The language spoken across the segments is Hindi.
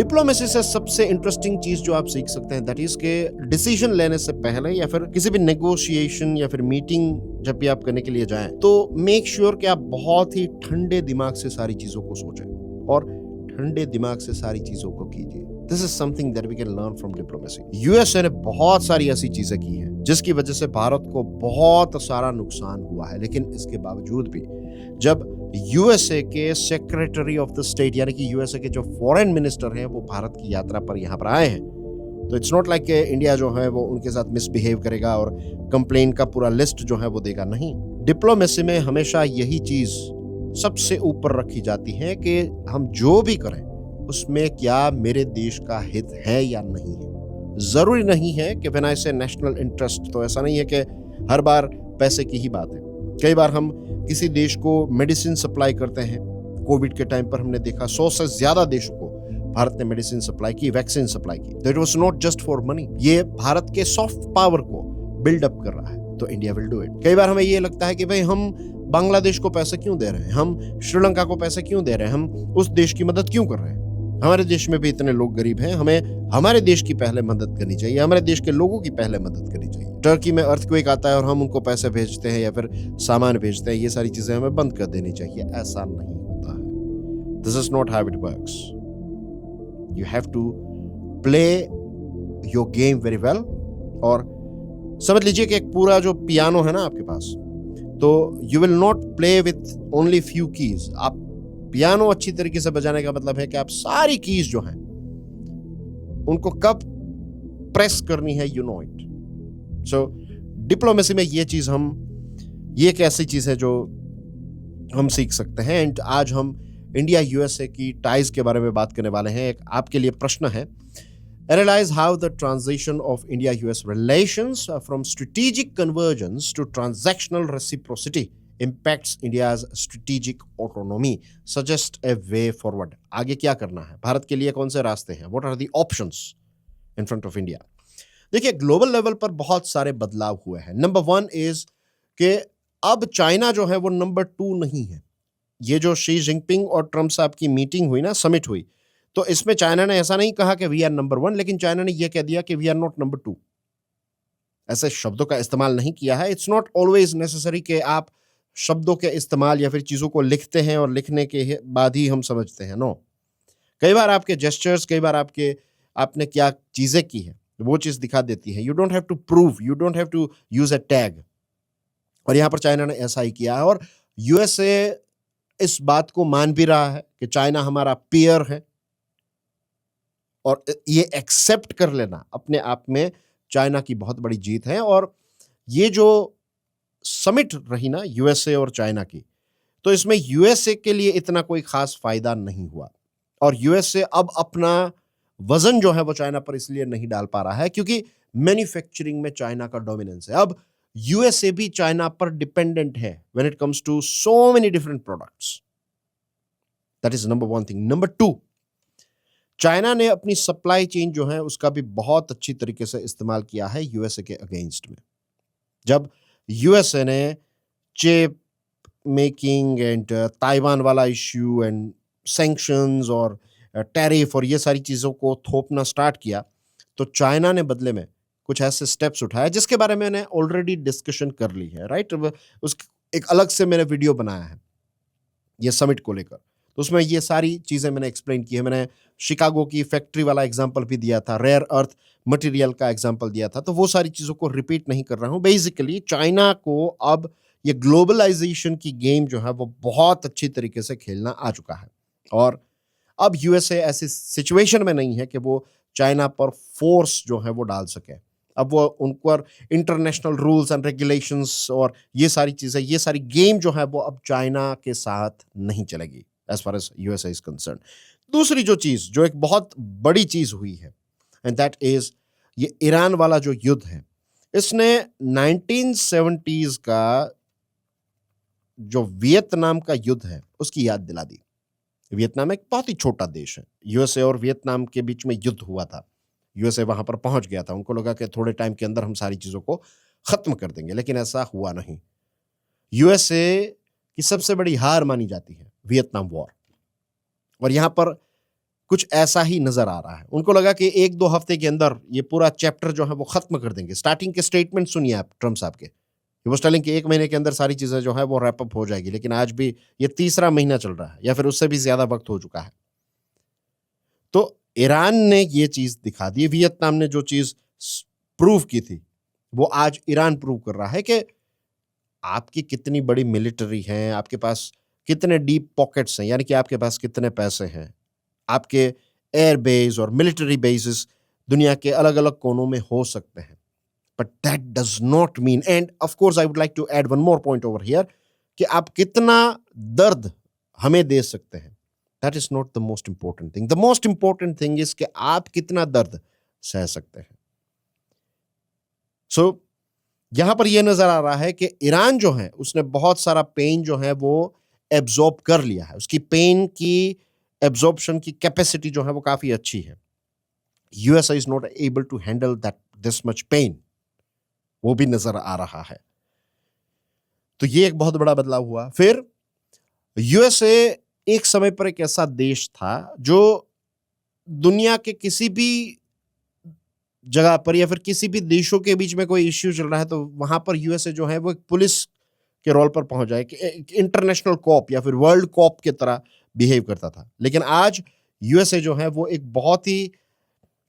डिप्लोमेसी से सबसे इंटरेस्टिंग चीज जो आप सीख सकते हैं दैट इज के डिसीजन लेने से पहले या फिर किसी भी नेगोशिएशन या फिर मीटिंग जब भी आप करने के लिए जाएं तो मेक श्योर कि आप बहुत ही ठंडे दिमाग से सारी चीजों को सोचें और ठंडे दिमाग से सारी चीजों को कीजिए। This is something that we can learn from diplomacy. USA ने बहुत सारी ऐसी चीजें की हैं जिसकी वजह से भारत को बहुत सारा नुकसान हुआ है, लेकिन इसके बावजूद भी जब यूएसए के सेक्रेटरी ऑफ द स्टेट यानी कि यूएसए के जो फॉरेन मिनिस्टर हैं वो भारत की यात्रा पर यहाँ पर आए हैं, तो इट्स नॉट लाइक इंडिया जो है वो उनके साथ मिसबिहेव करेगा और कंप्लेन का पूरा लिस्ट जो है वो देगा। नहीं, डिप्लोमेसी में हमेशा यही चीज सबसे ऊपर रखी जाती है कि हम जो भी करें उसमें क्या मेरे देश का हित है या नहीं है। जरूरी नहीं है कि व्हेन आई से नेशनल इंटरेस्ट, तो ऐसा नहीं है कि हर बार पैसे की ही बात है। कई बार हम किसी देश को मेडिसिन सप्लाई करते हैं। कोविड के टाइम पर हमने देखा 100 से ज्यादा देशों को भारत ने मेडिसिन सप्लाई की, वैक्सीन सप्लाई की। That was not just for money, ये भारत के सॉफ्ट पावर को बिल्डअप कर रहा है, तो इंडिया विल डू इट। कई बार हमें ये लगता है कि भाई हम बांग्लादेश को पैसे क्यों दे रहे हैं, हम श्रीलंका को पैसे क्यों दे रहे हैं, हम उस देश की मदद क्यों कर रहे हैं। हमारे देश में भी इतने लोग गरीब हैं, हमें हमारे देश की पहले मदद करनी चाहिए, हमारे देश के लोगों की पहले मदद करनी चाहिए। टर्की में अर्थक्वेक आता है और हम उनको पैसे भेजते हैं या फिर सामान भेजते हैं, ये सारी चीजें हमें बंद कर देनी चाहिए। ऐसा नहीं होता है। This is not how it works. You have to play your game very well. और समझ लीजिए कि एक पूरा जो पियानो है ना आपके पास, तो you will not play with only few keys. आप पियानो अच्छी तरीके से बजाने का मतलब है कि आप सारी कीज जो हैं उनको कब प्रेस करनी है, you know it. So diplomacy में ये चीज ये एक ऐसी चीज है जो हम सीख सकते हैं। एंड आज हम इंडिया यूएसए की टाइज के बारे में बात करने वाले हैं। एक आपके लिए प्रश्न है, analyse how the transition of India US relations from strategic convergence to transactional reciprocity impacts India's strategic autonomy. Suggest a way forward. आगे क्या करना है, भारत के लिए कौन से रास्ते हैं, what are the options in front of India? देखिए, ग्लोबल लेवल पर बहुत सारे बदलाव हुए हैं। नंबर 1 इज कि अब चाइना जो है वो नंबर 2 नहीं है। ये जो शी जिनपिंग और ट्रम्प साहब की मीटिंग हुई ना, समिट हुई, तो इसमें चाइना ने ऐसा नहीं कहा कि वी आर नंबर 1, लेकिन चाइना ने यह कह दिया कि वी आर नॉट नंबर 2। ऐसे शब्दों का इस्तेमाल नहीं किया है। इट्स नॉट ऑलवेज नेसेसरी कि आप शब्दों के इस्तेमाल या फिर चीजों को लिखते हैं और लिखने के बाद ही हम समझते हैं। नो, कई बार आपके जेस्चर्स, कई बार आपने क्या चीजें की है वो चीज दिखा देती है। You don't have to prove, you don't have to use a tag. और यहां पर चाइना ने ऐसा ही किया है और यूएसए इस बात को मान भी रहा है कि चाइना हमारा पीयर है, और ये एक्सेप्ट कर लेना अपने आप में चाइना की बहुत बड़ी जीत है। और ये जो समिट रही ना यूएसए और चाइना की, तो इसमें यूएसए के लिए इतना कोई खास फायदा नहीं हुआ। और यूएसए अब अपना वजन जो है वो चाइना पर इसलिए नहीं डाल पा रहा है क्योंकि मैन्युफैक्चरिंग में चाइना का डोमिनेंस है। अब यूएसए भी चाइना पर डिपेंडेंट है when it comes to so many different products. That is number 1 थिंग। नंबर 2, चाइना ने अपनी सप्लाई चेन जो है उसका भी बहुत अच्छी तरीके से इस्तेमाल किया है यूएसए के अगेंस्ट में। जब यूएसए ने चिप मेकिंग एंड ताइवान वाला इश्यू एंड सैंक्शंस और टैरिफ और ये सारी चीज़ों को थोपना स्टार्ट किया, तो चाइना ने बदले में कुछ ऐसे स्टेप्स उठाए जिसके बारे में मैंने ऑलरेडी डिस्कशन कर ली है, राइट। उस एक अलग से मैंने वीडियो बनाया है ये समिट को लेकर, तो उसमें ये सारी चीज़ें मैंने एक्सप्लेन की है। मैंने शिकागो की फैक्ट्री वाला एग्जाम्पल भी दिया था, रेयर अर्थ मटेरियल का एग्जाम्पल दिया था, तो वो सारी चीज़ों को रिपीट नहीं कर रहा हूँ। बेसिकली चाइना को अब ये ग्लोबलाइजेशन की गेम जो है वो बहुत अच्छी तरीके से खेलना आ चुका है। और अब यूएसए ऐसी सिचुएशन में नहीं है कि वो चाइना पर फोर्स जो है वो डाल सके। अब वो उन पर इंटरनेशनल रूल्स एंड रेगुलेशंस और ये सारी चीज़ें, ये सारी गेम जो है वो अब चाइना के साथ नहीं चलेगी as far as USA is concern. दूसरी जो चीज़, जो एक बहुत बड़ी चीज़ हुई है, एंड दैट इज ये ईरान वाला जो युद्ध है, इसने 1970s का जो वियतनाम का युद्ध है उसकी याद दिला दी। वियतनाम एक बहुत ही छोटा देश है, यूएसए और वियतनाम के बीच में युद्ध हुआ था। यूएसए वहां पर पहुंच गया था, उनको लगा कि थोड़े टाइम के अंदर हम सारी चीजों को खत्म कर देंगे, लेकिन ऐसा हुआ नहीं। यूएसए की सबसे बड़ी हार मानी जाती है वियतनाम वॉर। और यहां पर कुछ ऐसा ही नजर आ रहा है। उनको लगा कि 1-2 हफ्ते के अंदर ये पूरा चैप्टर जो है वो खत्म कर देंगे। स्टार्टिंग के स्टेटमेंट सुनिए आप ट्रम्प साहब के। ही वाज टेलिंग कि 1 महीने के अंदर सारी चीजें जो है वो रैप अप हो जाएगी, लेकिन आज भी ये तीसरा महीना चल रहा है या फिर उससे भी ज्यादा वक्त हो चुका है। तो ईरान ने ये चीज दिखा दी, वियतनाम ने जो चीज प्रूव की थी वो आज ईरान प्रूव कर रहा है कि आपकी कितनी बड़ी मिलिट्री है, आपके पास कितने डीप पॉकेट्स हैं, यानी कि आपके पास कितने पैसे हैं। आपके एयर बेस और मिलिट्री बेसिस दुनिया के अलग-अलग कोनों में हो सकते हैं। But that does not mean, and of course I would like to add one more point over here, कि आप कितना दर्द हमें दे सकते हैं। That is not the most important thing. The most important thing is कि आप कितना दर्द सह सकते हैं। सो यहां पर यह नजर आ रहा है कि ईरान जो है उसने बहुत सारा पेन जो है वो एब्जॉर्ब कर लिया है। उसकी पेन की एब्जॉर्प्शन की कैपेसिटी जो है वो काफी अच्छी है। USA is not able to handle that this much pain, वो भी नजर आ रहा है। तो ये एक बहुत बड़ा बदलाव हुआ। फिर यूएसए एक समय पर एक ऐसा देश था जो दुनिया के किसी भी जगह पर या फिर किसी भी देशों के बीच में कोई इश्यू चल रहा है तो वहां पर यूएसए जो है वो एक पुलिस के रोल पर पहुंच जाए, कि इंटरनेशनल कॉप या फिर वर्ल्ड कॉप की तरह बिहेव करता था। लेकिन आज यूएसए जो है वो एक बहुत ही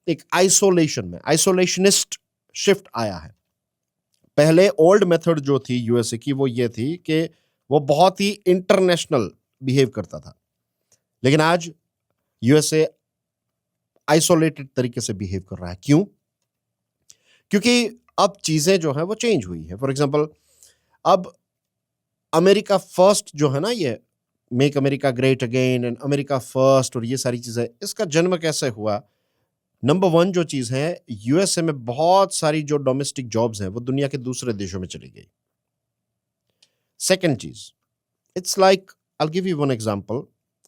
एक आइसोलेशन में, आइसोलेशनिस्ट शिफ्ट आया है। पहले ओल्ड मेथड जो थी यूएसए की वो ये थी कि वो बहुत ही इंटरनेशनल बिहेव करता था, लेकिन आज यूएसए आइसोलेटेड तरीके से बिहेव कर रहा है। क्यों? क्योंकि अब चीजें जो है वो चेंज हुई है। फॉर एग्जांपल, अब अमेरिका फर्स्ट जो है ना, ये make America great again and America first और ये सारी चीजें, इसका जन्म कैसे हुआ? नंबर 1 जो चीज है, यूएसए में बहुत सारी जो डोमेस्टिक जॉब्स हैं वो दुनिया के दूसरे देशों में चली गई। सेकंड चीज, it's like, I will give you one example,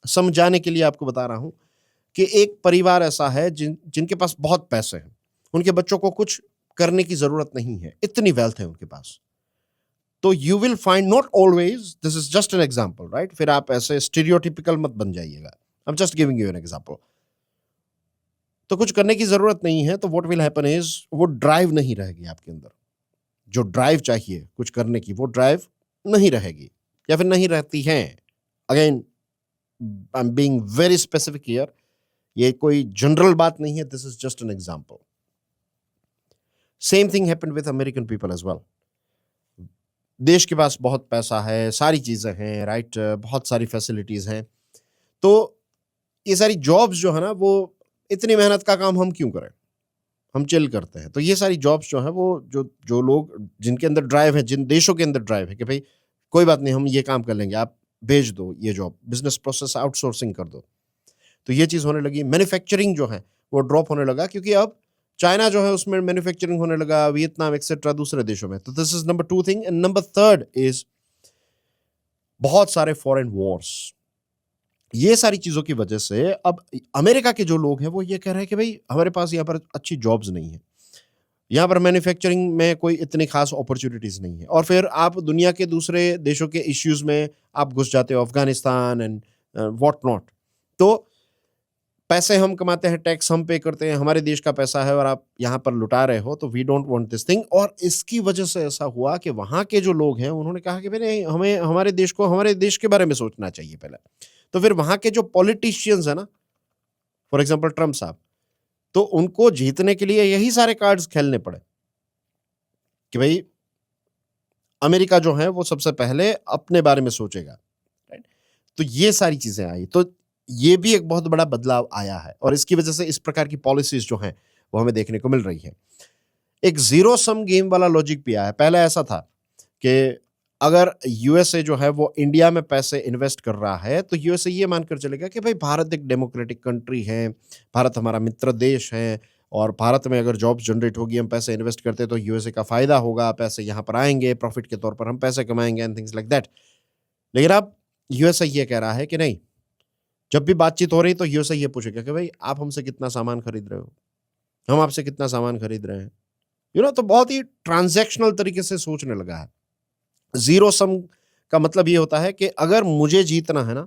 समझाने के लिए आपको बता रहा हूं कि एक परिवार ऐसा है जिनके पास बहुत पैसे हैं, उनके बच्चों को कुछ करने की जरूरत नहीं है, इतनी वेल्थ है उनके पास। तो you will find, not always, this is just an example, right? फिर आप ऐसे स्टीरियोटिपिकल मत बन जाइएगा। I am just giving you an example. तो कुछ करने की जरूरत नहीं है तो व्हाट विल हैपन इज, वो ड्राइव नहीं रहेगी आपके अंदर। जो ड्राइव चाहिए कुछ करने की, वो ड्राइव नहीं रहेगी या फिर नहीं रहती है। Again, I am being very specific here, ये कोई जनरल बात नहीं है, this is just an example. Same thing happened with American people as well. देश के पास बहुत पैसा है, सारी चीजें हैं, राइट, बहुत सारी फैसिलिटीज हैं, तो ये सारी जॉब्स जो है ना, वो इतनी मेहनत का काम हम क्यों करें, हम चिल करते हैं। तो ये सारी जॉब्स जो है वो जो जो लोग जिनके अंदर ड्राइव है, जिन देशों के अंदर ड्राइव है कि भाई कोई बात नहीं, हम ये काम कर लेंगे, आप भेज दो ये जॉब, बिजनेस प्रोसेस आउटसोर्सिंग कर दो, तो ये चीज होने लगी। मैन्युफैक्चरिंग जो है वो ड्रॉप होने लगा, क्योंकि अब चाइना जो है उसमें मैन्युफैक्चरिंग होने लगा, वियतनाम एक्सेट्रा दूसरे देशों में। तो this is number 2 thing. And number 3 is बहुत सारे फॉरेन वॉर्स। ये सारी चीजों की वजह से अब अमेरिका के जो लोग हैं वो ये कह रहे हैं कि भाई हमारे पास यहाँ पर अच्छी जॉब्स नहीं है, यहाँ पर मैन्युफैक्चरिंग में कोई इतनी खास अपॉर्चुनिटीज नहीं है, और फिर आप दुनिया के दूसरे देशों के इश्यूज में आप घुस जाते हो, अफगानिस्तान एंड व्हाट नॉट। तो पैसे हम कमाते हैं, टैक्स हम पे करते हैं, हमारे देश का पैसा है और आप यहाँ पर लुटा रहे हो, तो we don't want this thing. और इसकी वजह से ऐसा हुआ कि वहाँ के जो लोग हैं उन्होंने कहा कि भाई नहीं, हमें हमारे देश को, हमारे देश के बारे में सोचना चाहिए पहले। तो फिर वहाँ के जो पॉलिटिशियंस है ना, फॉर एग्जाम्पल ट्रम्प साहब, तो उनको जीतने के लिए यही सारे कार्ड्स खेलने पड़े कि भाई अमेरिका जो है वो सबसे पहले अपने बारे में सोचेगा, राइट? तो ये सारी चीजें आई, तो ये भी एक बहुत बड़ा बदलाव आया है, और इसकी वजह से इस प्रकार की पॉलिसीज जो हैं वो हमें देखने को मिल रही है। एक जीरो सम गेम वाला लॉजिक भी आया है। पहले ऐसा था कि अगर यूएसए जो है वो इंडिया में पैसे इन्वेस्ट कर रहा है तो यूएसए ये मानकर चलेगा कि भाई भारत एक डेमोक्रेटिक कंट्री है, भारत हमारा मित्र देश है, और भारत में अगर जॉब्स जनरेट होगी, हम पैसे इन्वेस्ट करते हैं तो यूएसए का फायदा होगा, पैसे यहाँ पर आएंगे, प्रॉफिट के तौर पर हम पैसे कमाएंगे एंड थिंग्स लाइक दैट। लेकिन अब यूएसए ये कह रहा है कि नहीं, जब भी बातचीत हो रही तो यूएसए ये पूछेगा कि भाई आप हमसे कितना सामान खरीद रहे हो, हम आपसे कितना सामान खरीद रहे हैं, तो बहुत ही ट्रांजैक्शनल तरीके से सोचने लगा है। जीरो सम का मतलब ये होता है कि अगर मुझे जीतना है ना,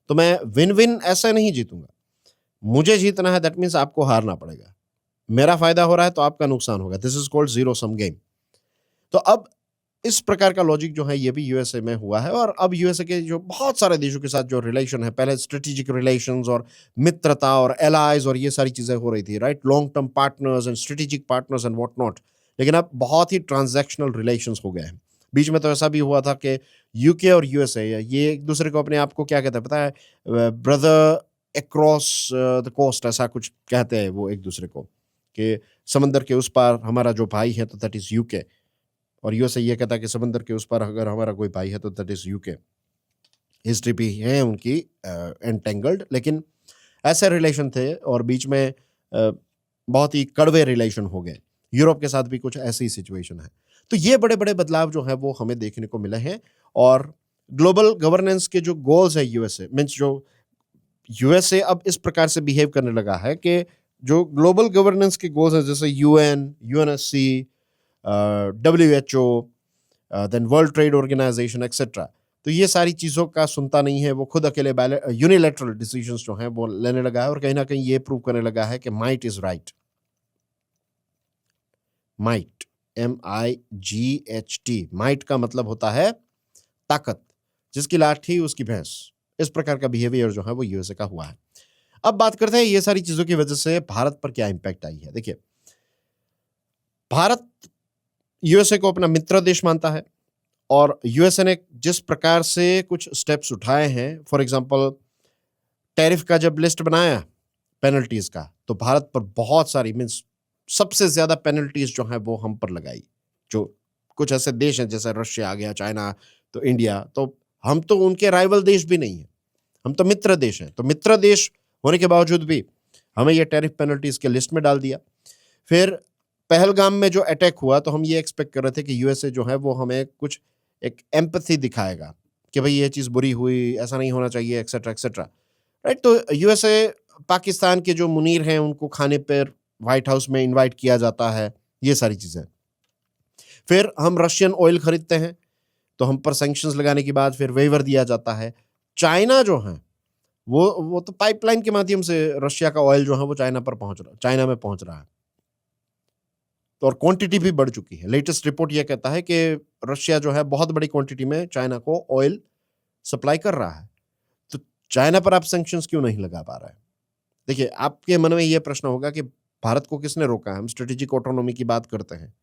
तो मैं विन विन ऐसे नहीं जीतूंगा, मुझे जीतना है दैट मीन्स आपको हारना पड़ेगा। मेरा फ़ायदा हो रहा है तो आपका नुकसान होगा। This is called zero sum game. तो अब इस प्रकार का लॉजिक जो है ये भी यूएसए में हुआ है और अब यूएसए के जो बहुत सारे देशों के साथ जो रिलेशन है, पहले स्ट्रेटेजिक रिलेशंस और मित्रता और एलाइज और ये सारी चीज़ें हो रही थी, right? Long term partners and strategic partners and what not. लेकिन अब बहुत ही ट्रांजैक्शनल रिलेशंस हो गए हैं। बीच में तो ऐसा भी हुआ था कि यूके और यूएसए ये एक दूसरे को अपने आप को क्या कहता है पता है? ब्रदर अक्रॉस द कोस्ट ऐसा कुछ कहते हैं वो एक दूसरे को, कि समंदर के उस पार हमारा जो भाई है तो दैट इज़ यूके, और यूएसए ये कहता है कि समंदर के उस पार अगर हमारा कोई भाई है तो दैट इज़ यूके। हिस्ट्री भी है उनकी एंटेंगल्ड, लेकिन ऐसे रिलेशन थे और बीच में बहुत ही कड़वे रिलेशन हो गए। यूरोप के साथ भी कुछ ऐसी सिचुएशन है। तो ये बड़े-बड़े बदलाव जो हैं वो हमें देखने को मिले हैं और ग्लोबल गवर्नेंस के जो गोल्स है यूएसए मीन्स जो यूएसए अब इस प्रकार से बिहेव करने लगा है कि जो ग्लोबल गवर्नेंस के गोल्स हैं जैसे UN, UNSC, WHO, then world trade organisation etcetera, तो ये सारी चीज़ों का सुनता नहीं है। वो खुद अकेले यूनिलैटरल डिसीजंस जो हैं वो लेने लगा है और कहीं ना कहीं ये प्रूव करने लगा है कि might is right. Might, MIGHT, might का मतलब होता है ताकत, जिसकी लाठी उसकी भैंस। इस प्रकार का बिहेवियर जो है वो यूएसए का हुआ है। अब बात करते हैं ये सारी चीजों की वजह से भारत पर क्या इंपैक्ट आई है। देखिए, भारत यूएसए को अपना मित्र देश मानता है और यूएसए ने जिस प्रकार से कुछ स्टेप्स उठाए हैं, फॉर एग्जांपल टैरिफ का जब लिस्ट बनाया पेनल्टीज का, तो भारत पर बहुत सारी मीन्स सबसे ज्यादा पेनल्टीज जो है वो हम पर लगाई। जो कुछ ऐसे देश हैं जैसे रशिया आ गया, चाइना, तो इंडिया, तो हम तो उनके राइवल देश भी नहीं है, हम तो मित्र देश हैं। तो मित्र देश होने के बावजूद भी हमें ये टैरिफ पेनल्टीज के लिस्ट में डाल दिया। फिर पहलगाम में जो अटैक हुआ तो हम ये एक्सपेक्ट कर रहे थे कि यूएसए जो है वो हमें कुछ एक एम्पैथी दिखाएगा कि भाई ये चीज़ बुरी हुई, ऐसा नहीं होना चाहिए, एक्सेट्रा एक्सेट्रा, राइट? तो यूएसए पाकिस्तान के जो मुनीर हैं उनको खाने पर व्हाइट हाउस में इनवाइट किया जाता है, ये सारी चीज़ें। फिर हम रशियन ऑयल खरीदते हैं तो हम पर सैंक्शंस लगाने के बाद फिर वेवर दिया जाता है। चाइना जो है वो तो पाइपलाइन के माध्यम से रशिया का ऑयल जो है वो चाइना में पहुंच रहा है, तो और क्वांटिटी भी बढ़ चुकी है। लेटेस्ट रिपोर्ट ये कहता है कि रशिया जो है बहुत बड़ी क्वांटिटी में चाइना को ऑयल सप्लाई कर रहा है। तो चाइना पर आप सैंक्शंस क्यों नहीं लगा पा रहे हैं? देखिए, आपके मन में ये प्रश्न होगा कि भारत को किसने रोका है? हम स्ट्रेटेजिक ऑटोनॉमी की बात करते हैं,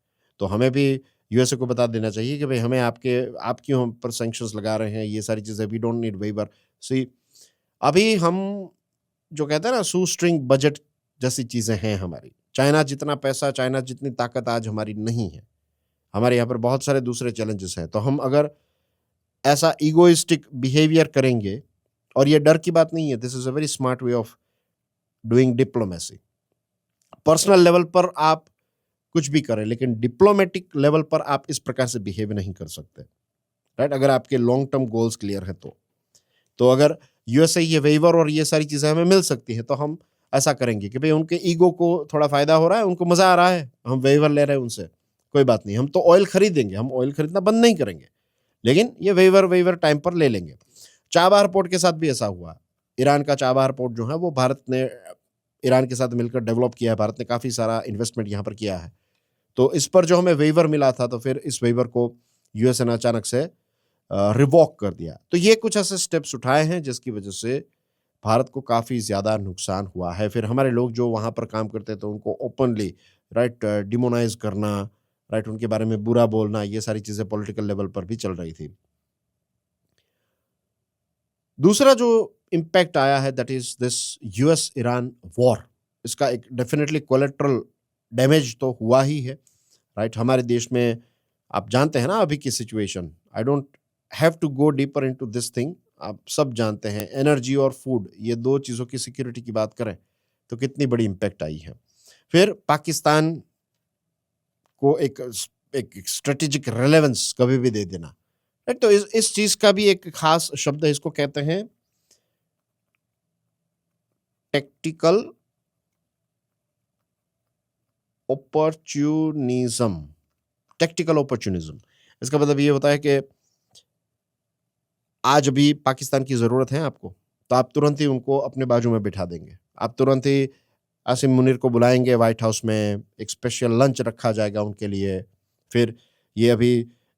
तो हमें भी यूएसए को बता देना चाहिए कि भाई हमें आप क्यों हम पर सैंक्शंस लगा रहे हैं, ये सारी चीज़ें, वी डोंट नीड वेवर। सी, अभी हम जो कहते हैं ना शू स्ट्रिंग बजट जैसी चीज़ें हैं हमारी। चाइना जितना पैसा, चाइना जितनी ताकत आज हमारी नहीं है। हमारे यहाँ पर बहुत सारे दूसरे चैलेंजेस हैं। तो हम अगर ऐसा ईगोइस्टिक बिहेवियर करेंगे, और ये डर की बात नहीं है, this is a very smart way of doing diplomacy. Personal level पर आप कुछ भी करें, लेकिन डिप्लोमेटिक लेवल पर आप इस प्रकार से बिहेव नहीं कर सकते, राइट? अगर आपके लॉन्ग टर्म गोल्स क्लियर है तो अगर यूएसए ये वेवर और ये सारी चीज़ें हमें मिल सकती है तो हम ऐसा करेंगे कि भाई उनके ईगो को थोड़ा फायदा हो रहा है, उनको मजा आ रहा है, हम वेवर ले रहे हैं उनसे, कोई बात नहीं, हम तो ऑयल खरीदेंगे, हम ऑयल खरीदना बंद नहीं करेंगे, लेकिन ये वेवर टाइम पर ले लेंगे। चाबहार पोर्ट के साथ भी ऐसा हुआ। ईरान का चाबहार पोर्ट जो है वो भारत ने ईरान के साथ मिलकर डेवलप किया है। भारत ने काफ़ी सारा इन्वेस्टमेंट यहाँ पर किया है। तो इस पर जो हमें वेवर मिला था, तो फिर इस वेवर को यूएसए ने अचानक से रिवॉक कर दिया। तो ये कुछ ऐसे स्टेप्स उठाए हैं जिसकी वजह से भारत को काफ़ी ज़्यादा नुकसान हुआ है। फिर हमारे लोग जो वहाँ पर काम करते थे उनको ओपनली, राइट, डिमोनाइज करना, राइट, उनके बारे में बुरा बोलना, ये सारी चीज़ें पॉलिटिकल लेवल पर भी चल रही थी। दूसरा जो इम्पैक्ट आया है that is this US Iran war. इसका एक डेफिनेटली कोलेट्रल डैमेज तो हुआ ही है, राइट? हमारे देश में आप जानते हैं ना अभी की situation, I don't have to go deeper into this thing, आप सब जानते हैं। एनर्जी और फूड, ये दो चीज़ों की सिक्योरिटी की बात करें तो कितनी बड़ी इम्पैक्ट आई है। फिर पाकिस्तान को एक स्ट्रेटेजिक रेलेवेंस कभी भी दे देना, राइट? तो इस चीज़ का भी एक खास शब्द है, इसको कहते हैं टेक्टिकल अपॉर्चुनिज्म। टेक्टिकल अपॉर्चुनिज्म इसका मतलब ये होता है कि आज भी पाकिस्तान की ज़रूरत है आपको, तो आप तुरंत ही उनको अपने बाजू में बिठा देंगे, आप तुरंत ही आसिम मुनीर को बुलाएंगे व्हाइट हाउस में, एक स्पेशल लंच रखा जाएगा उनके लिए। फिर ये अभी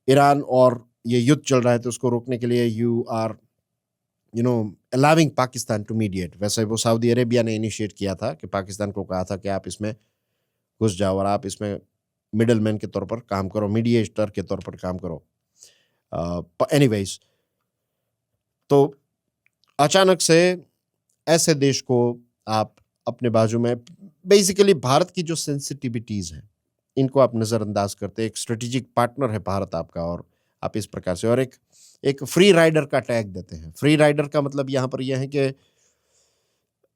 ईरान और ये युद्ध चल रहा है तो उसको रोकने के लिए you are allowing Pakistan to mediate. वैसे वो सऊदी अरेबिया ने इनिशिएट किया था कि पाकिस्तान को कहा था कि आप इसमें घुस जाओ और आप इसमें मिडल मैन के तौर पर काम करो, मीडिएटर के तौर पर काम करो। एनीवेज, तो अचानक से ऐसे देश को आप अपने बाजू में, बेसिकली भारत की जो सेंसिटिविटीज हैं इनको आप नज़रअंदाज करते हैं। एक स्ट्रेटेजिक पार्टनर है भारत आपका, और आप इस प्रकार से और एक फ्री राइडर का टैग देते हैं। फ्री राइडर का मतलब यहाँ पर यह है कि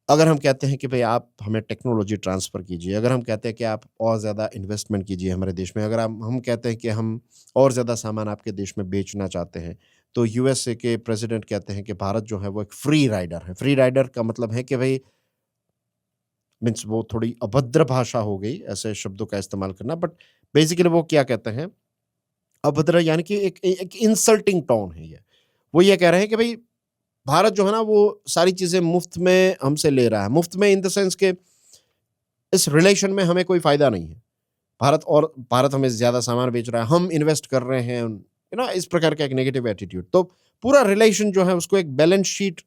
अगर हम कहते हैं कि भाई आप हमें टेक्नोलॉजी ट्रांसफ़र कीजिए, अगर हम कहते हैं कि आप और ज़्यादा इन्वेस्टमेंट कीजिए हमारे देश में, अगर हम कहते हैं कि हम और ज़्यादा सामान आपके देश में बेचना चाहते हैं, तो यूएसए के प्रेसिडेंट कहते हैं कि भारत जो है वो एक फ्री राइडर है। फ्री राइडर का मतलब है कि भाई, मीन्स वो थोड़ी अभद्र भाषा हो गई ऐसे शब्दों का इस्तेमाल करना, बट बेसिकली वो क्या कहते हैं, अभद्र यानी कि एक इंसल्टिंग टोन है ये। वो ये कह रहे हैं कि भाई भारत जो है ना वो सारी चीज़ें मुफ्त में हमसे ले रहा है। मुफ्त में इन द सेंस के इस रिलेशन में हमें कोई फ़ायदा नहीं है। भारत हमें ज़्यादा सामान बेच रहा है, हम इन्वेस्ट कर रहे हैं, इस प्रकार का एक नेगेटिव एटीट्यूड। तो पूरा रिलेशन जो है उसको एक बैलेंस शीट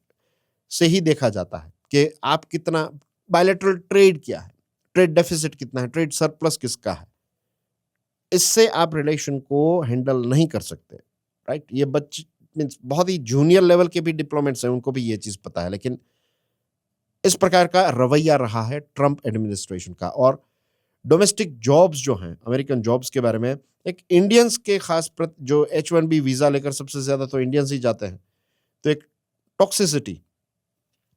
से ही देखा जाता है कि आप कितना, बायलैटरल ट्रेड क्या है, ट्रेड डेफिसिट कितना है, ट्रेड सरप्लस किसका है। इससे आप रिलेशन को हैंडल नहीं कर सकते, राइट। ये बच्चे मीन्स बहुत ही जूनियर लेवल के भी डिप्लोमेट्स हैं, उनको भी ये चीज़ पता है, लेकिन इस प्रकार का रवैया रहा है ट्रंप एडमिनिस्ट्रेशन का। और डोमेस्टिक जॉब्स जो हैं, अमेरिकन जॉब्स के बारे में, एक इंडियंस के खास जो H1B वीज़ा लेकर सबसे ज़्यादा तो इंडियंस ही जाते हैं, तो एक टॉक्सिसिटी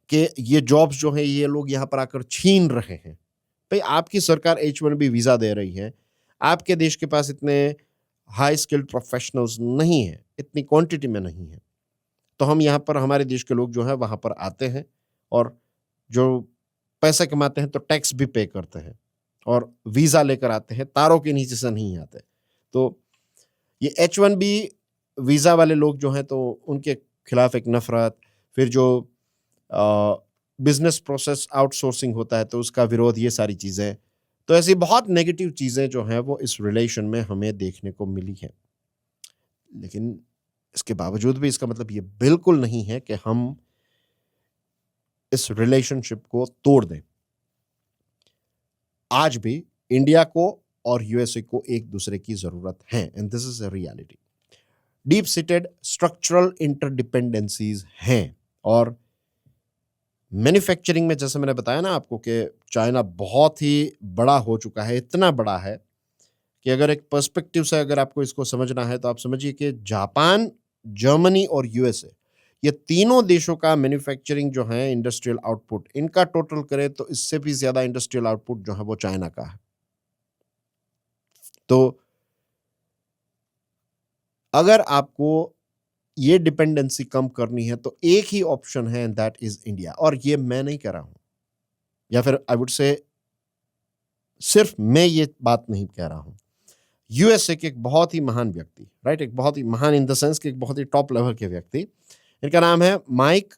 कि ये जॉब्स जो हैं ये लोग यहाँ पर आकर छीन रहे हैं। भाई आपकी सरकार H1B वीज़ा दे रही है, आपके देश के पास इतने हाई स्किल्ड प्रोफेशनल्स नहीं है, इतनी क्वांटिटी में नहीं है, तो हम यहाँ पर, हमारे देश के लोग जो है वहाँ पर आते हैं और जो पैसे कमाते हैं तो टैक्स भी पे करते हैं और वीज़ा लेकर आते हैं, तारों के नीचे से नहीं आते। तो ये H1B वीज़ा वाले लोग जो हैं तो उनके खिलाफ एक नफ़रत, फिर जो बिजनेस प्रोसेस आउटसोर्सिंग होता है तो उसका विरोध, ये सारी चीज़ें, तो ऐसी बहुत नेगेटिव चीज़ें जो हैं वो इस रिलेशन में हमें देखने को मिली हैं। लेकिन इसके बावजूद भी इसका मतलब ये बिल्कुल नहीं है कि हम इस रिलेशनशिप को तोड़ दें। आज भी इंडिया को और यूएसए को एक दूसरे की जरूरत है, and this is a reality. Deep seated structural interdependencies हैं, और मैन्युफैक्चरिंग में जैसे मैंने बताया ना आपको कि चाइना बहुत ही बड़ा हो चुका है, इतना बड़ा है कि अगर एक पर्सपेक्टिव से अगर आपको इसको समझना है तो आप समझिए कि जापान, जर्मनी और यूएसए, ये तीनों देशों का मैन्युफैक्चरिंग जो है, इंडस्ट्रियल आउटपुट, इनका टोटल करें तो इससे भी ज्यादा इंडस्ट्रियल आउटपुट जो है वो चाइना का है। तो अगर आपको ये डिपेंडेंसी कम करनी है तो एक ही ऑप्शन है, एंड दैट इज इंडिया। और ये मैं नहीं कह रहा हूं, या फिर आई वुड से सिर्फ मैं ये बात नहीं कह रहा हूं, यूएसए के एक बहुत ही महान व्यक्ति, राइट, एक बहुत ही महान इन द सेंस कि एक बहुत ही टॉप लेवल के व्यक्ति, इनका नाम है माइक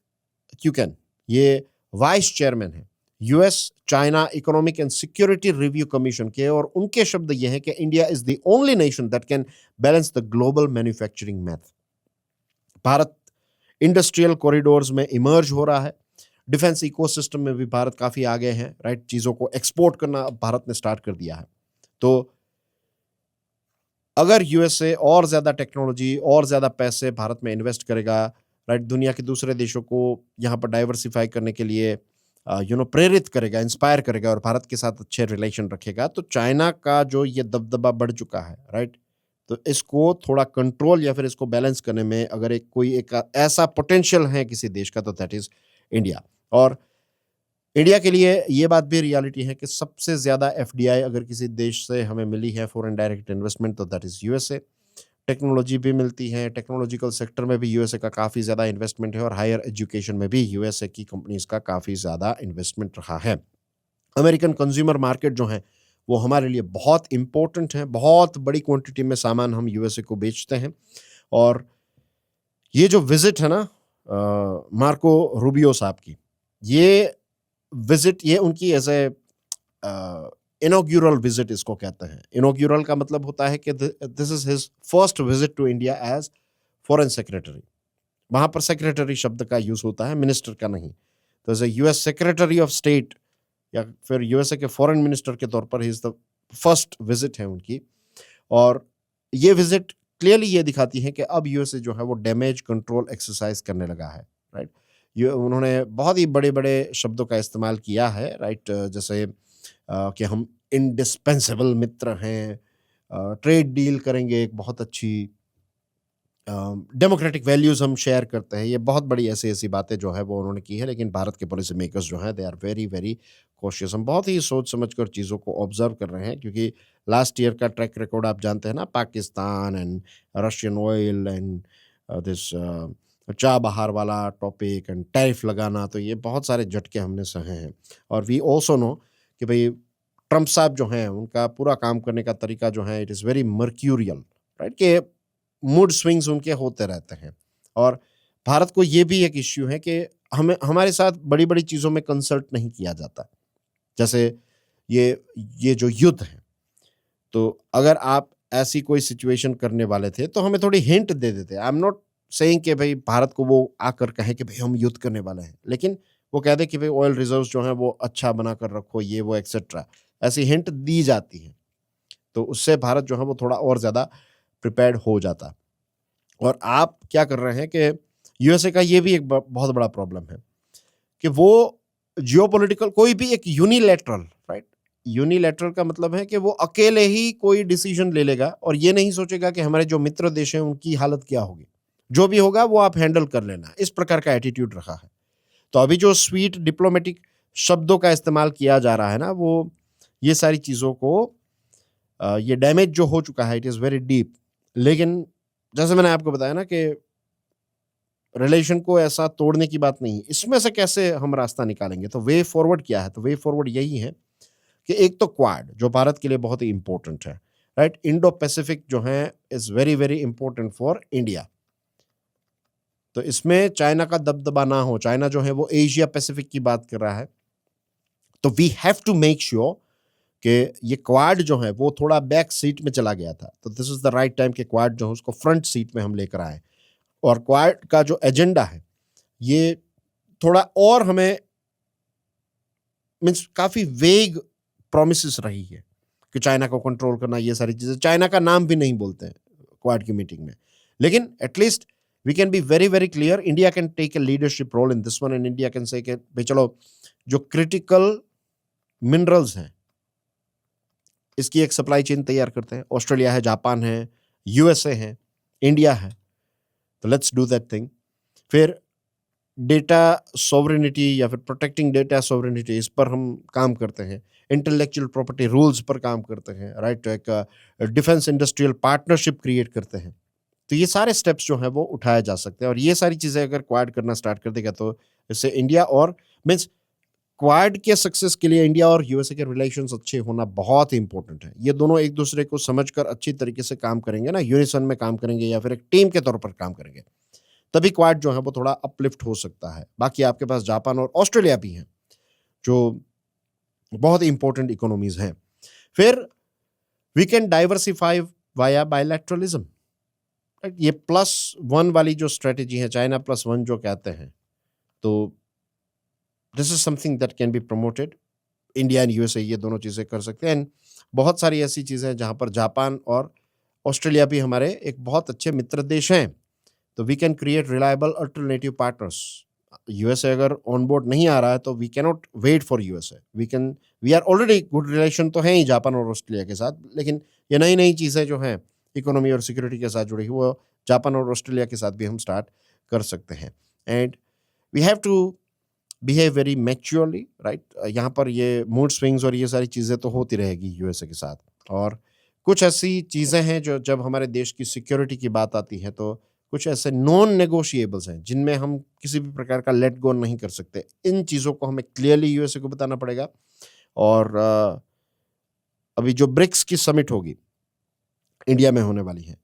क्यूकेन। ये वाइस चेयरमैन है US China economic and security review commission के, और उनके शब्द ये हैं कि India is the only nation that can balance the global manufacturing math. Bharat industrial corridors में इमर्ज हो रहा है, डिफेंस इकोसिस्टम में भी भारत काफी आगे है, राइट। चीजों को एक्सपोर्ट करना अब भारत ने स्टार्ट कर दिया है। तो अगर यूएसए और ज्यादा टेक्नोलॉजी और ज्यादा पैसे भारत में इन्वेस्ट करेगा, राइट, दुनिया के दूसरे देशों को यहाँ पर डाइवर्सिफाई करने के लिए प्रेरित करेगा, इंस्पायर करेगा और भारत के साथ अच्छे रिलेशन रखेगा, तो चाइना का जो ये दबदबा बढ़ चुका है, राइट, तो इसको थोड़ा कंट्रोल या फिर इसको बैलेंस करने में अगर एक ऐसा पोटेंशियल है किसी देश का, तो दैट इज इंडिया। और इंडिया के लिए ये बात भी रियलिटी है कि सबसे ज्यादा एफडीआई अगर किसी देश से हमें मिली है, फॉरेन डायरेक्ट इन्वेस्टमेंट, तो दैट इज यूएसए। टेक्नोलॉजी भी मिलती है, टेक्नोलॉजिकल सेक्टर में भी यूएसए का काफ़ी ज़्यादा इन्वेस्टमेंट है, और हायर एजुकेशन में भी यूएसए की कंपनीज का काफ़ी ज़्यादा इन्वेस्टमेंट रहा है। अमेरिकन कंज्यूमर मार्केट जो है वो हमारे लिए बहुत इंपॉर्टेंट है, बहुत बड़ी क्वांटिटी में सामान हम यूएसए को बेचते हैं। और ये जो विजिट है ना मार्को रूबियो साहब की, ये विजिट ये उनकी एज ए इनॉग्यूरल विजिट इसको कहते हैं। इनॉग्यूरल का मतलब होता है कि this is his first visit to India as foreign secretary. वहां पर सेक्रेटरी शब्द का यूज होता है, मिनिस्टर का नहीं। तो as a US secretary of state या फिर यूएसए के फॉरेन मिनिस्टर के तौर पर ही इज द फर्स्ट विजिट है उनकी। और ये विजिट क्लियरली ये दिखाती है कि अब यूएसए जो है वो डैमेज कंट्रोल एक्सरसाइज करने लगा है, राइट। ये उन्होंने बहुत ही बड़े बड़े शब्दों का इस्तेमाल किया है, राइट। जैसे कि हम इंडिस्पेंसेबल मित्र हैं, ट्रेड डील करेंगे एक बहुत अच्छी, डेमोक्रेटिक वैल्यूज हम शेयर करते हैं। ये बहुत बड़ी ऐसी ऐसी बातें जो है वो उन्होंने की है। लेकिन भारत के पॉलिसी मेकर्स जो हैं they are very very cautious. हम बहुत ही सोच समझ कर चीज़ों को ऑब्जर्व कर रहे हैं, क्योंकि लास्ट ईयर का ट्रैक रिकॉर्ड आप जानते हैं ना, Pakistan and Russian oil and this Chabahar वाला टॉपिक एंड टैरिफ लगाना, तो ये बहुत सारे झटके हमने सहे हैं। और वी ऑल्सो नो कि भाई ट्रम्प साहब जो हैं उनका पूरा काम करने का तरीका जो है it is very mercurial, right, कि मूड स्विंग्स उनके होते रहते हैं। और भारत को ये भी एक इश्यू है कि हमें हमारे साथ बड़ी बड़ी चीज़ों में कंसल्ट नहीं किया जाता। जैसे ये जो युद्ध है, तो अगर आप ऐसी कोई सिचुएशन करने वाले थे तो हमें थोड़ी हिंट दे देते। आई एम नॉट सेइंग कि भाई भारत को वो आकर कहे कि भाई हम युद्ध करने वाले हैं, लेकिन वो कह दे कि भाई ऑयल रिजर्व्स जो हैं वो अच्छा बना कर रखो, ये वो एक्सेट्रा, ऐसी हिंट दी जाती है। तो उससे भारत जो है वो थोड़ा और ज़्यादा प्रिपेयर्ड हो जाता। और आप क्या कर रहे हैं कि यूएसए का ये भी एक बहुत बड़ा प्रॉब्लम है कि वो जियोपॉलिटिकल कोई भी एक यूनिलैटरल, राइट, यूनिलैटरल का मतलब है कि वो अकेले ही कोई डिसीजन ले लेगा और ये नहीं सोचेगा कि हमारे जो मित्र देश हैं उनकी हालत क्या होगी, जो भी होगा वो आप हैंडल कर लेना, इस प्रकार का एटीट्यूड रखा है। तो अभी जो स्वीट डिप्लोमेटिक शब्दों का इस्तेमाल किया जा रहा है ना, वो ये सारी चीज़ों को ये डैमेज जो हो चुका है इट इज़ वेरी डीप। लेकिन जैसे मैंने आपको बताया ना कि रिलेशन को ऐसा तोड़ने की बात नहीं, इसमें से कैसे हम रास्ता निकालेंगे, तो वे फॉरवर्ड क्या है, तो वे फॉरवर्ड यही है कि एक तो क्वाड जो भारत के लिए बहुत ही इंपॉर्टेंट है, राइट। इंडो पैसिफिक जो है is very very important for India. तो इसमें चाइना का दबदबा ना हो, चाइना जो है वो एशिया पैसिफिक की बात कर रहा है, तो we have to make sure कि ये क्वाड जो है वो थोड़ा बैक सीट में चला गया था, तो this is the right time कि क्वाड जो है उसको फ्रंट सीट में हम लेकर आए। और क्वाड का जो एजेंडा है ये थोड़ा और हमें मीन्स काफ़ी वेग प्रोमिसेस रही है कि चाइना को कंट्रोल करना, ये सारी चीज़ें। चाइना का नाम भी नहीं बोलते हैं क्वाड की मीटिंग में, लेकिन at least we can be very very clear, India can take a leadership role in this one and India can say भाई चलो जो क्रिटिकल मिनरल्स हैं इसकी एक सप्लाई चेन तैयार करते हैं। ऑस्ट्रेलिया है, जापान है, यूएसए है, इंडिया है, तो लेट्स डू दैट थिंग। फिर डेटा सॉवरेनिटी या फिर प्रोटेक्टिंग डेटा सॉवरेनिटी, इस पर हम काम करते हैं। इंटेलेक्चुअल प्रॉपर्टी रूल्स पर काम करते हैं, राइट। एक डिफेंस इंडस्ट्रियल पार्टनरशिप क्रिएट करते हैं। तो ये सारे स्टेप्स जो हैं वो उठाए जा सकते हैं। और ये सारी चीज़ें अगर क्वाड करना स्टार्ट कर देगा तो इससे इंडिया और मीन्स क्वाड के सक्सेस के लिए इंडिया और यूएसए के रिलेशंस अच्छे होना बहुत ही इंपॉर्टेंट है। ये दोनों एक दूसरे को समझकर अच्छी तरीके से काम करेंगे ना, यूनिसन में काम करेंगे या फिर एक टीम के तौर पर काम करेंगे, तभी क्वाड जो है वो थोड़ा अपलिफ्ट हो सकता है। बाकी आपके पास जापान और ऑस्ट्रेलिया भी हैं जो बहुत इंपॉर्टेंट इकोनॉमीज हैं। फिर वी कैन डाइवर्सिफाई वाया बायलैटरलिज्म, ये +1 वाली जो स्ट्रेटेजी है, चाइना +1 जो कहते हैं, तो this is something that can be promoted. India and USA ये दोनों चीज़ें कर सकते हैं। एंड बहुत सारी ऐसी चीज़ें हैं जहाँ पर जापान और ऑस्ट्रेलिया भी हमारे एक बहुत अच्छे मित्र देश हैं, तो we can create reliable alternative partners. USA अगर ऑन बोर्ड नहीं आ रहा है तो we can not wait for USA, we are already good relation तो हैं ही जापान और ऑस्ट्रेलिया के साथ, लेकिन ये नई नई चीज़ें जो हैं इकोनॉमी और सिक्योरिटी के साथ जुड़ी हुई वो जापान और ऑस्ट्रेलिया के साथ भी हम स्टार्ट कर सकते हैं। And we have to behave very maturely, right. यहाँ पर ये मूड स्विंग्स और ये सारी चीज़ें तो होती रहेगी यूएसए के साथ। और कुछ ऐसी चीज़ें हैं जो जब हमारे देश की सिक्योरिटी की बात आती है तो कुछ ऐसे नॉन नेगोशिएबल्स हैं जिनमें हम किसी भी प्रकार का लेट गो नहीं कर सकते। इन चीज़ों को हमें क्लियरली यूएसए को बताना पड़ेगा। और अभी जो ब्रिक्स की समिट होगी इंडिया में होने वाली है,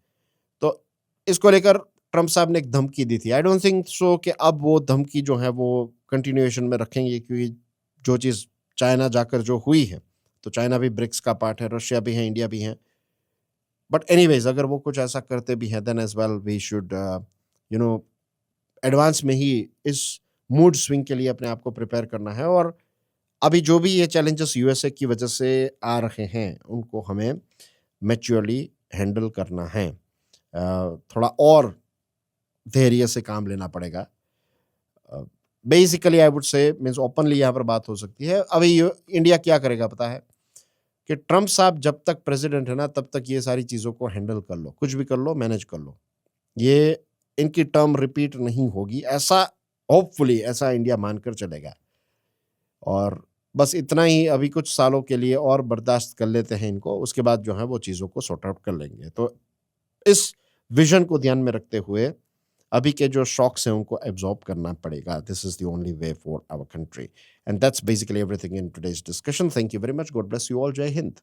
तो इसको लेकर ट्रम्प साहब ने एक धमकी दी थी। आई डोंट थिंक सो कि अब वो धमकी जो है वो कंटिन्यूएशन में रखेंगे, क्योंकि जो चीज़ चाइना जाकर जो हुई है, तो चाइना भी ब्रिक्स का पार्ट है, रशिया भी है, इंडिया भी है। बट एनीवेज़ अगर वो कुछ ऐसा करते भी हैं then as well we should you know advance में ही इस मूड स्विंग के लिए अपने आप को प्रिपेयर करना है। और अभी जो भी ये चैलेंजेस यूएसए की वजह से आ रहे हैं, उनको हमें मैच्योरली हैंडल करना है। थोड़ा और धैर्य से काम लेना पड़ेगा। Basically I would say means openly यहाँ पर बात हो सकती है। अभी इंडिया क्या करेगा पता है कि ट्रम्प साहब जब तक प्रेसिडेंट है ना तब तक ये सारी चीज़ों को हैंडल कर लो, कुछ भी कर लो, मैनेज कर लो। ये इनकी टर्म रिपीट नहीं होगी, ऐसा होपफुली ऐसा इंडिया मानकर चलेगा। और बस इतना ही अभी कुछ सालों के लिए और बर्दाश्त कर लेते हैं इनको, उसके बाद जो है वो चीज़ों को सॉर्ट आउट कर लेंगे। तो इस विज़न को ध्यान में रखते हुए अभी के जो शॉक्स हैं उनको एब्ज़ॉर्ब करना पड़ेगा। This is the only way for our country and that's basically everything in today's discussion. Thank you very much. God bless you all. जय हिंद।